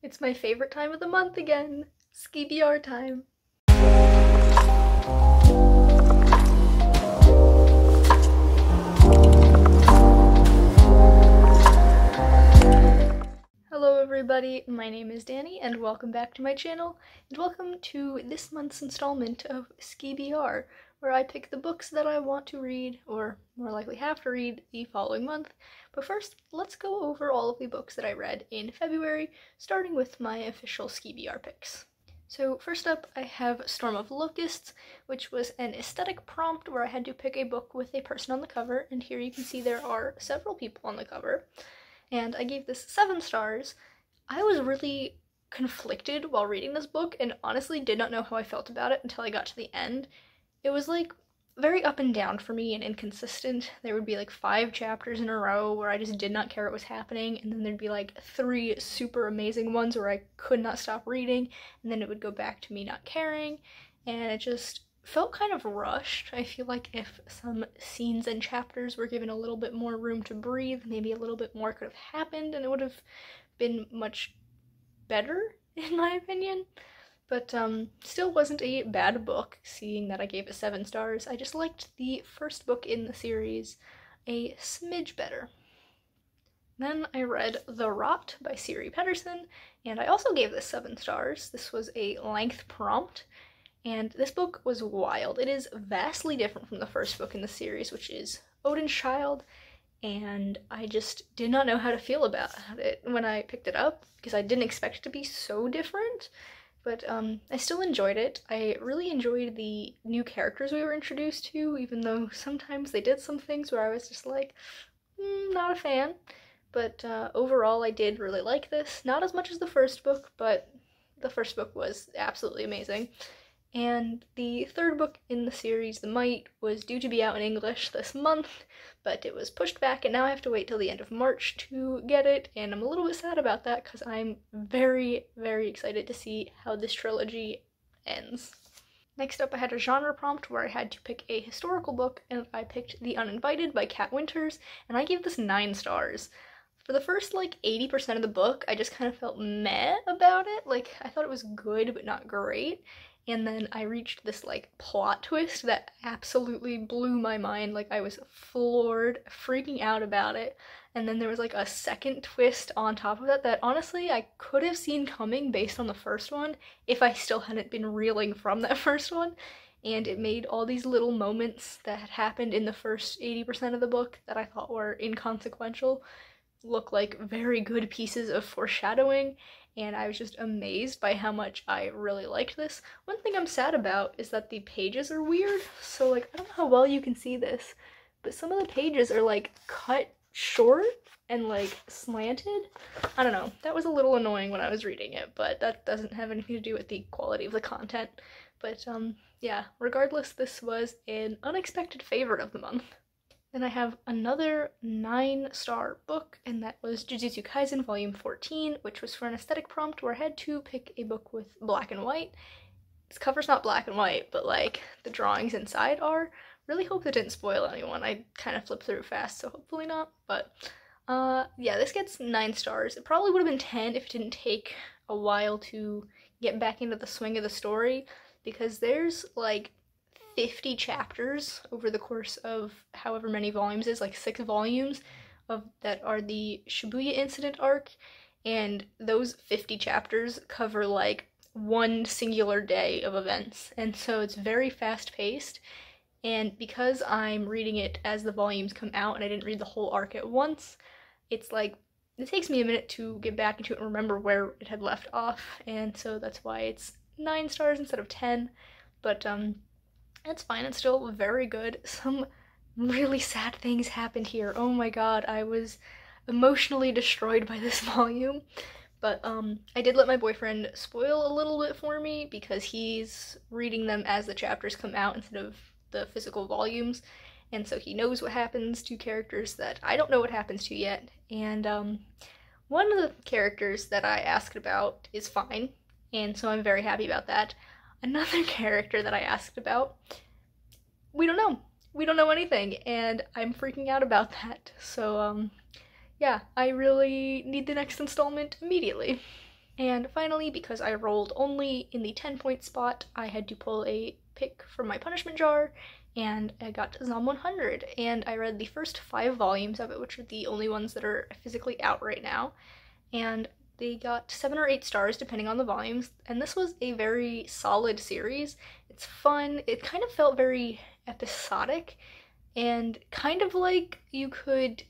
It's my favorite time of the month again, Skee-B-R time. Hello everybody, my name is Danny and welcome back to my channel, and welcome to this month's installment of Skee-B-R, where I pick the books that I want to read, or more likely have to read, the following month. But first, let's go over all of the books that I read in February, starting with my official Skee-B-R picks. So first up, I have Storm of Locusts, which was an aesthetic prompt where I had to pick a book with a person on the cover, and here you can see there are several people on the cover. And I gave this 7 stars. I was really conflicted while reading this book and honestly did not know how I felt about it until I got to the end. It was like very up and down for me and inconsistent. There would be like 5 chapters in a row where I just did not care what was happening, and then there'd be like 3 super amazing ones where I could not stop reading, and then it would go back to me not caring, and it just felt kind of rushed. I feel like if some scenes and chapters were given a little bit more room to breathe, maybe a little bit more could have happened and it would have been much better, in my opinion. But still wasn't a bad book, seeing that I gave it 7 stars. I just liked the first book in the series a smidge better. Then I read The Rot by Siri Pedersen, and I also gave this 7 stars. This was a length prompt, and this book was wild. It is vastly different from the first book in the series, which is Odin's Child, and I just did not know how to feel about it when I picked it up, because I didn't expect it to be so different, but I still enjoyed it. I really enjoyed the new characters we were introduced to, even though sometimes they did some things where I was just like, not a fan, but overall I did really like this. Not as much as the first book, but the first book was absolutely amazing. And the third book in the series, The Might, was due to be out in English this month, but it was pushed back, and now I have to wait till the end of March to get it, and I'm a little bit sad about that because I'm very, very excited to see how this trilogy ends. Next up, I had a genre prompt where I had to pick a historical book, and I picked The Uninvited by Kat Winters, and I gave this 9 stars. For the first, 80% of the book, I just kind of felt meh about it. I thought it was good, but not great. And then I reached this, plot twist that absolutely blew my mind. I was floored, freaking out about it. And then there was, a second twist on top of that honestly I could have seen coming based on the first one if I still hadn't been reeling from that first one. And it made all these little moments that had happened in the first 80% of the book that I thought were inconsequential look like very good pieces of foreshadowing, and I was just amazed by how much I really liked this. One thing I'm sad about is that the pages are weird, so I don't know how well you can see this, but some of the pages are cut short and slanted. I don't know, that was a little annoying when I was reading it, but that doesn't have anything to do with the quality of the content. But yeah, regardless, this was an unexpected favorite of the month. Then I have another 9-star book, and that was Jujitsu Kaizen Volume 14, which was for an aesthetic prompt where I had to pick a book with black and white. This cover's not black and white, but the drawings inside are. Really hope that didn't spoil anyone. I kind of flipped through fast, so hopefully not. But yeah, this gets 9 stars. It probably would have been 10 if it didn't take a while to get back into the swing of the story, because there's 50 chapters over the course of however many volumes it is, 6 volumes that are the Shibuya incident arc, and those 50 chapters cover one singular day of events, and so it's very fast-paced. And because I'm reading it as the volumes come out and I didn't read the whole arc at once, it's it takes me a minute to get back into it and remember where it had left off, and so that's why it's 9 stars instead of 10. But that's fine, it's still very good. Some really sad things happened here. Oh my god, I was emotionally destroyed by this volume. But I did let my boyfriend spoil a little bit for me because he's reading them as the chapters come out instead of the physical volumes. And so he knows what happens to characters that I don't know what happens to yet. And one of the characters that I asked about is fine, and so I'm very happy about that. Another character that I asked about, we don't know. We don't know anything, and I'm freaking out about that. So, yeah, I really need the next installment immediately. And finally, because I rolled only in the 10-point spot, I had to pull a pick from my punishment jar, and I got Zom 100, and I read the first 5 volumes of it, which are the only ones that are physically out right now, and they got 7 or 8 stars depending on the volumes, and this was a very solid series. It's fun. It kind of felt very episodic, and kind of like you could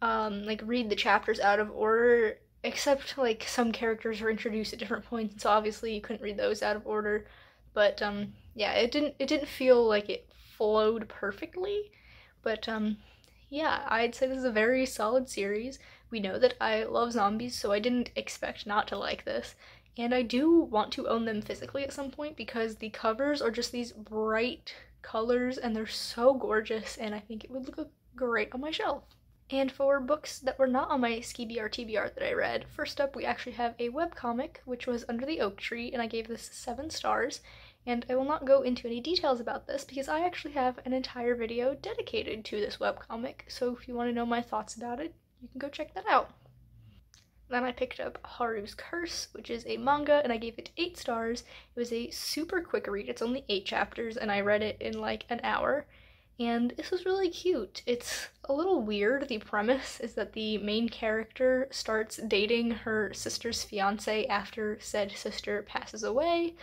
like read the chapters out of order, except like some characters were introduced at different points, and so obviously you couldn't read those out of order. But yeah, it didn't feel like it flowed perfectly. But yeah, I'd say this is a very solid series. We know that I love zombies, so I didn't expect not to like this. And I do want to own them physically at some point because the covers are just these bright colors and they're so gorgeous, and I think it would look great on my shelf. And for books that were not on my Skee-B-R TBR that I read, first up we actually have a webcomic, which was Under the Oak Tree, and I gave this 7 stars. And I will not go into any details about this because I actually have an entire video dedicated to this webcomic, so if you want to know my thoughts about it, you can go check that out. Then I picked up Haru's Curse, which is a manga, and I gave it 8 stars. It was a super quick read. It's only 8 chapters, and I read it in like an hour. And this was really cute. It's a little weird. The premise is that the main character starts dating her sister's fiance after said sister passes away,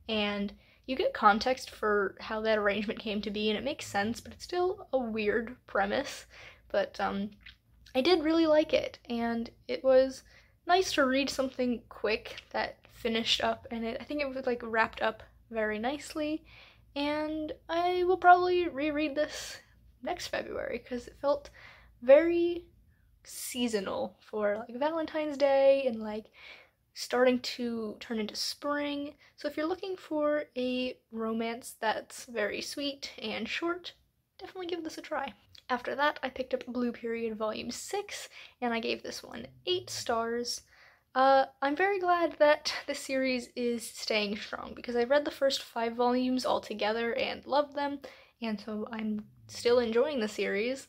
and you get context for how that arrangement came to be, and it makes sense, but it's still a weird premise. But I did really like it, and it was nice to read something quick that finished up, and I think it was like wrapped up very nicely. And I will probably reread this next February because it felt very seasonal for like Valentine's Day and like starting to turn into spring. So if you're looking for a romance that's very sweet and short, definitely give this a try. After that, I picked up Blue Period Volume 6, and I gave this one 8 stars. I'm very glad that this series is staying strong because I read the first 5 volumes all together and loved them, and so I'm still enjoying the series.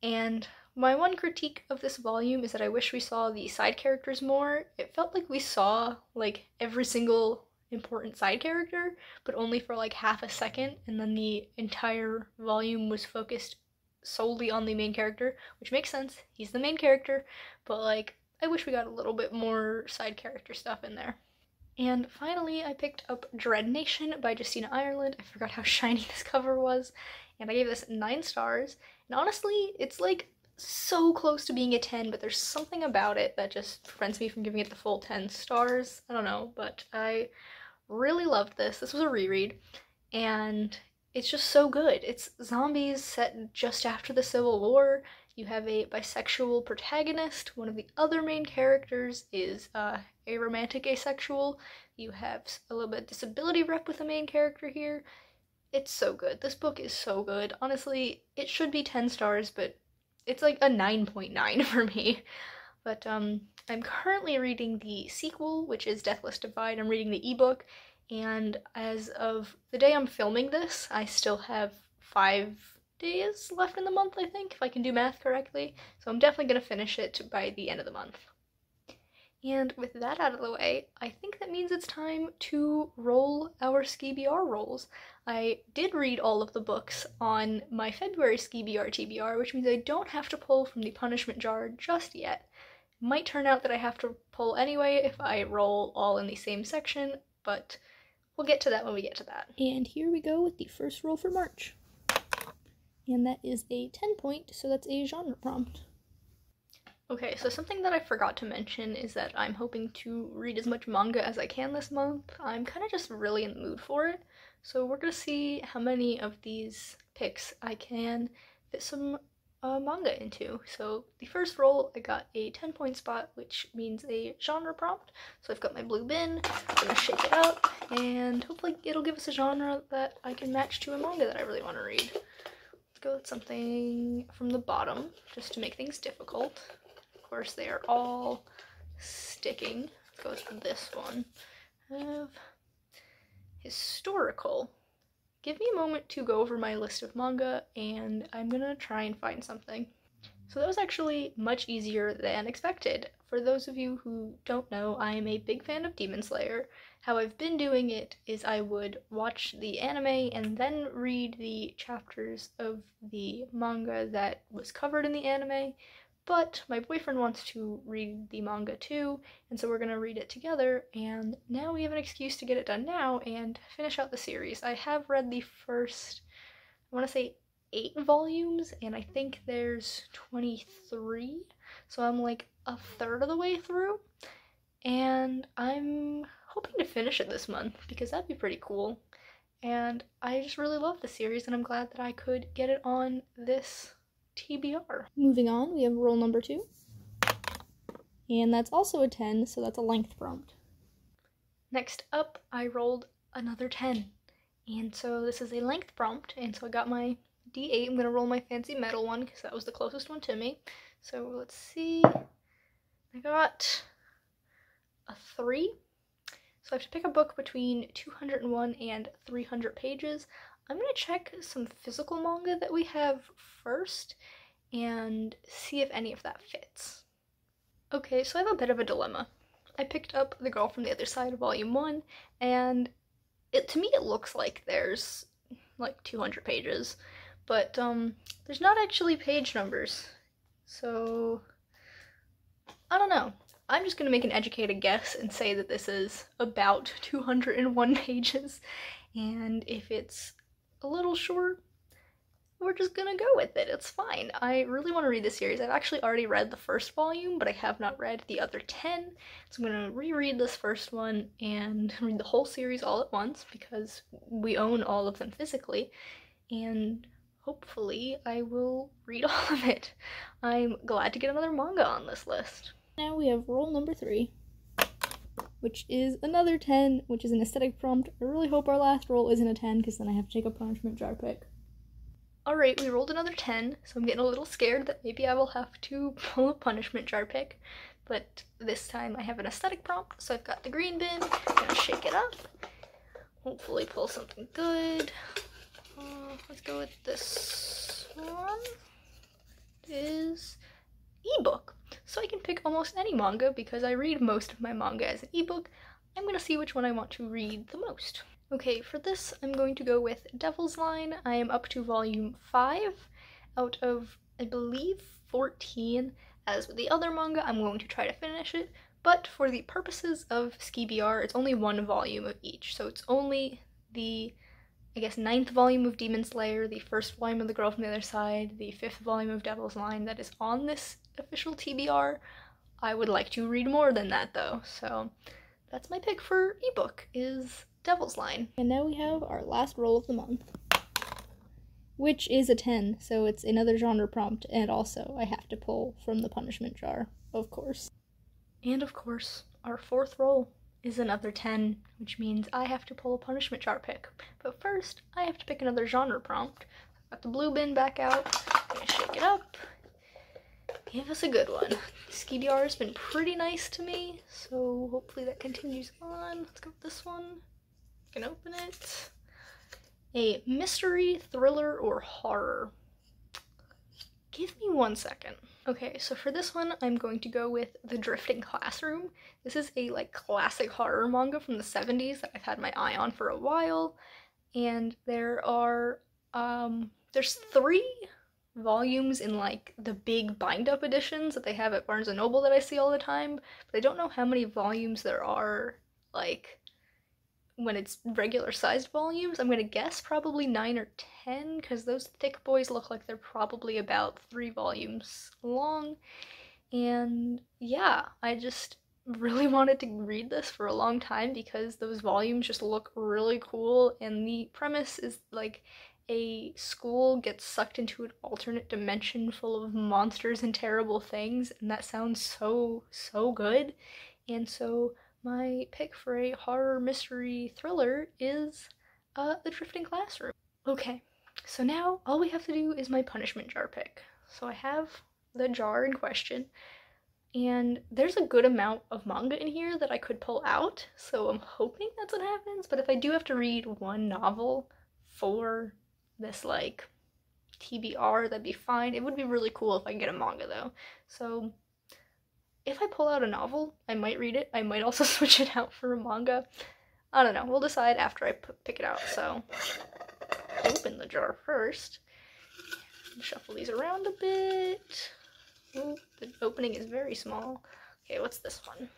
And my one critique of this volume is that I wish we saw the side characters more. It felt like we saw like every single important side character, but only for like half a second, and then the entire volume was focused solely on the main character, which makes sense. He's the main character, but like I wish we got a little bit more side character stuff in there. And finally, I picked up Dread Nation by Justina Ireland. I forgot how shiny this cover was, and I gave this 9 stars. And honestly, it's like so close to being a 10, but there's something about it that just prevents me from giving it the full 10 stars. I don't know, but I really loved this. This was a reread, and it's just so good. It's zombies set just after the Civil War. You have a bisexual protagonist. One of the other main characters is a romantic asexual. You have a little bit of disability rep with the main character here. It's so good. This book is so good. Honestly, it should be 10 stars, but it's like a 9.9 for me. But I'm currently reading the sequel, which is Deathless Divide. I'm reading the ebook, and as of the day I'm filming this, I still have 5 days left in the month, I think, if I can do math correctly. So I'm definitely going to finish it by the end of the month. And with that out of the way, I think that means it's time to roll our Skee-B-R rolls. I did read all of the books on my February Skee-B-R TBR, which means I don't have to pull from the punishment jar just yet. It might turn out that I have to pull anyway if I roll all in the same section, but we'll get to that when we get to that. And here we go with the first roll for March. And that is a 10 point, so that's a genre prompt. Okay, so something that I forgot to mention is that I'm hoping to read as much manga as I can this month. I'm kind of just really in the mood for it, so we're gonna see how many of these picks I can fit some manga into. So the first roll, I got a 10-point spot, which means a genre prompt. So I've got my blue bin, I'm gonna shake it out, and hopefully it'll give us a genre that I can match to a manga that I really want to read. Let's go with something from the bottom, just to make things difficult. Of course, they are all sticking. Let's go with this one. I have historical. Give me a moment to go over my list of manga, and I'm gonna try and find something. So that was actually much easier than expected. for those of you who don't know, I am a big fan of Demon Slayer. How I've been doing it is I would watch the anime and then read the chapters of the manga that was covered in the anime, but my boyfriend wants to read the manga too, and so we're gonna read it together, and now we have an excuse to get it done now and finish out the series. I have read the first, I want to say 8 volumes, and I think there's 23, so I'm like a third of the way through, and I'm hoping to finish it this month because that'd be pretty cool. And I just really love the series, and I'm glad that I could get it on this TBR. Moving on, we have roll number 2, and that's also a 10, so that's a length prompt. Next up, I rolled another 10, and so this is a length prompt, and so I got my D8. I'm gonna roll my fancy metal one because that was the closest one to me. So let's see, I got a 3. So I have to pick a book between 201 and 300 pages. I'm gonna check some physical manga that we have first and see if any of that fits. Okay, so I have a bit of a dilemma. I picked up The Girl from the Other Side, Volume 1, and to me it looks like there's like 200 pages, but there's not actually page numbers, so I don't know. I'm just gonna make an educated guess and say that this is about 201 pages, and if it's a little short, we're just gonna go with it. It's fine. I really want to read this series. I've actually already read the first volume, but I have not read the other 10, so I'm gonna reread this first one and read the whole series all at once because we own all of them physically, and hopefully I will read all of it. I'm glad to get another manga on this list. Now we have roll number 3, which is another 10, which is an aesthetic prompt. I really hope our last roll isn't a 10, because then I have to take a punishment jar pick. Alright, we rolled another 10, so I'm getting a little scared that maybe I will have to pull a punishment jar pick, but this time I have an aesthetic prompt, so I've got the green bin. I'm gonna shake it up, hopefully pull something good. Let's go with this one. It is ebook. So I can pick almost any manga because I read most of my manga as an ebook. I'm gonna see which one I want to read the most. Okay, for this I'm going to go with Devil's Line. I am up to volume 5 out of, I believe, 14. As with the other manga, I'm going to try to finish it, but for the purposes of Skee-B-R, it's only 1 volume of each, so it's only the, I guess, 9th volume of Demon Slayer, the 1st volume of The Girl from the Other Side, the 5th volume of Devil's Line that is on this official TBR. I would like to read more than that though, so that's my pick for ebook, is Devil's Line. And now we have our last roll of the month, which is a 10, so it's another genre prompt, and also I have to pull from the punishment jar, of course. And of course, our 4th roll is another 10, which means I have to pull a punishment jar pick. But first, I have to pick another genre prompt. I've got the blue bin back out. I'm gonna shake it up. Give us a good one. Skee-B-R has been pretty nice to me, so hopefully that continues on. Let's go with this one. I can open it. A mystery, thriller, or horror. Give me 1 second. Okay, so for this one, I'm going to go with The Drifting Classroom. This is a classic horror manga from the 70s that I've had my eye on for a while, and there are there's 3 volumes in the big bind-up editions that they have at Barnes & Noble that I see all the time, but I don't know how many volumes there are when it's regular sized volumes. I'm gonna guess probably 9 or 10, because those thick boys look like they're probably about 3 volumes long. And yeah, I just really wanted to read this for a long time because those volumes just look really cool, and the premise is a school gets sucked into an alternate dimension full of monsters and terrible things, and that sounds so good. And so my pick for a horror mystery thriller is The Drifting Classroom. Okay, so now all we have to do is my punishment jar pick. So I have the jar in question, and there's a good amount of manga in here that I could pull out, so I'm hoping that's what happens. But if I do have to read 1 novel for this TBR, that'd be fine. It would be really cool if I get a manga though. So if I pull out a novel, I might read it. I might also switch it out for a manga. I don't know. We'll decide after I pick it out. So, open the jar first. Shuffle these around a bit. Ooh, the opening is very small. Okay, what's this one?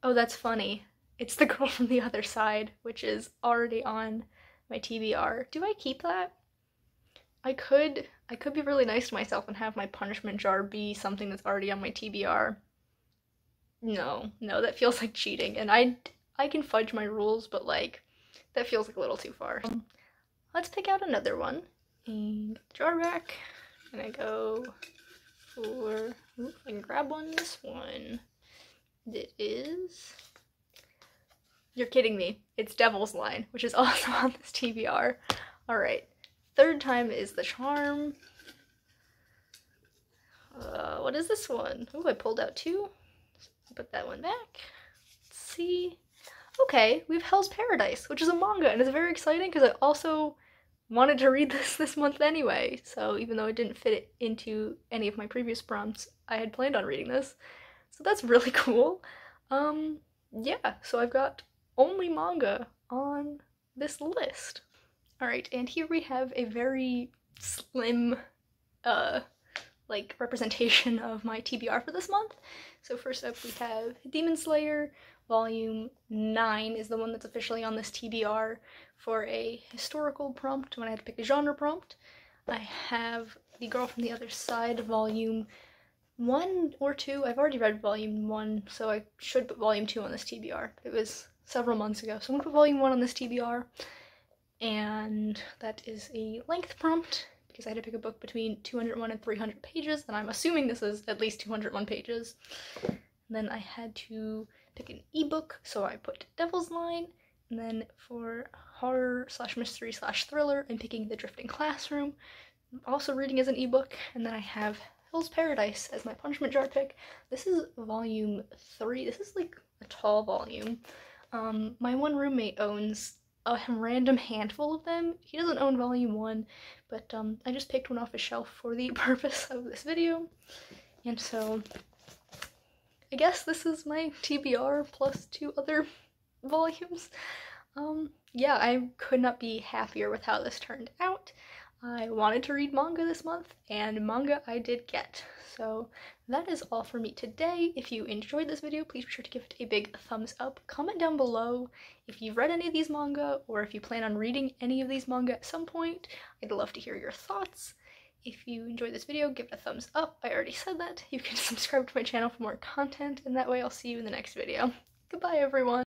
Oh, that's funny. It's The Girl from the Other Side, which is already on my TBR. Do I keep that? I could be really nice to myself and have my punishment jar be something that's already on my TBR. No, that feels like cheating, and I can fudge my rules, but like, that feels like a little too far. Let's pick out another one, and get the jar back, and I go for, I can grab one, this one. It is, you're kidding me, it's Devil's Line, which is also on this TBR. Alright, third time is the charm. What is this one? Oh, I pulled out two. Put that one back. Let's see. Okay, we have Hell's Paradise, which is a manga, and it's very exciting because I also wanted to read this month anyway, so even though it didn't fit it into any of my previous prompts, I had planned on reading this. So that's really cool. Yeah, so I've got only manga on this list. Alright, and here we have a very slim, like, representation of my TBR for this month. So first up we have Demon Slayer, Volume 9 is the one that's officially on this TBR for a historical prompt when I had to pick a genre prompt. I have The Girl from the Other Side, Volume 1 or 2. I've already read Volume 1, so I should put Volume 2 on this TBR. It was several months ago, so I'm gonna put Volume 1 on this TBR. And that is a length prompt, because I had to pick a book between 201 and 300 pages, and I'm assuming this is at least 201 pages. And then I had to pick an ebook, so I put Devil's Line, and then for horror / mystery / thriller, I'm picking The Drifting Classroom, I'm also reading as an ebook, and then I have Hell's Paradise as my punishment jar pick. This is Volume 3, this is like a tall volume. My one roommate owns a random handful of them. He doesn't own Volume 1, but I just picked one off his shelf for the purpose of this video, and so I guess this is my TBR plus 2 other volumes. Yeah, I could not be happier with how this turned out. I wanted to read manga this month, and manga I did get. So that is all for me today. If you enjoyed this video, please be sure to give it a big thumbs up. Comment down below if you've read any of these manga, or if you plan on reading any of these manga at some point. I'd love to hear your thoughts. If you enjoyed this video, give it a thumbs up. I already said that. You can subscribe to my channel for more content, and that way I'll see you in the next video. Goodbye, everyone!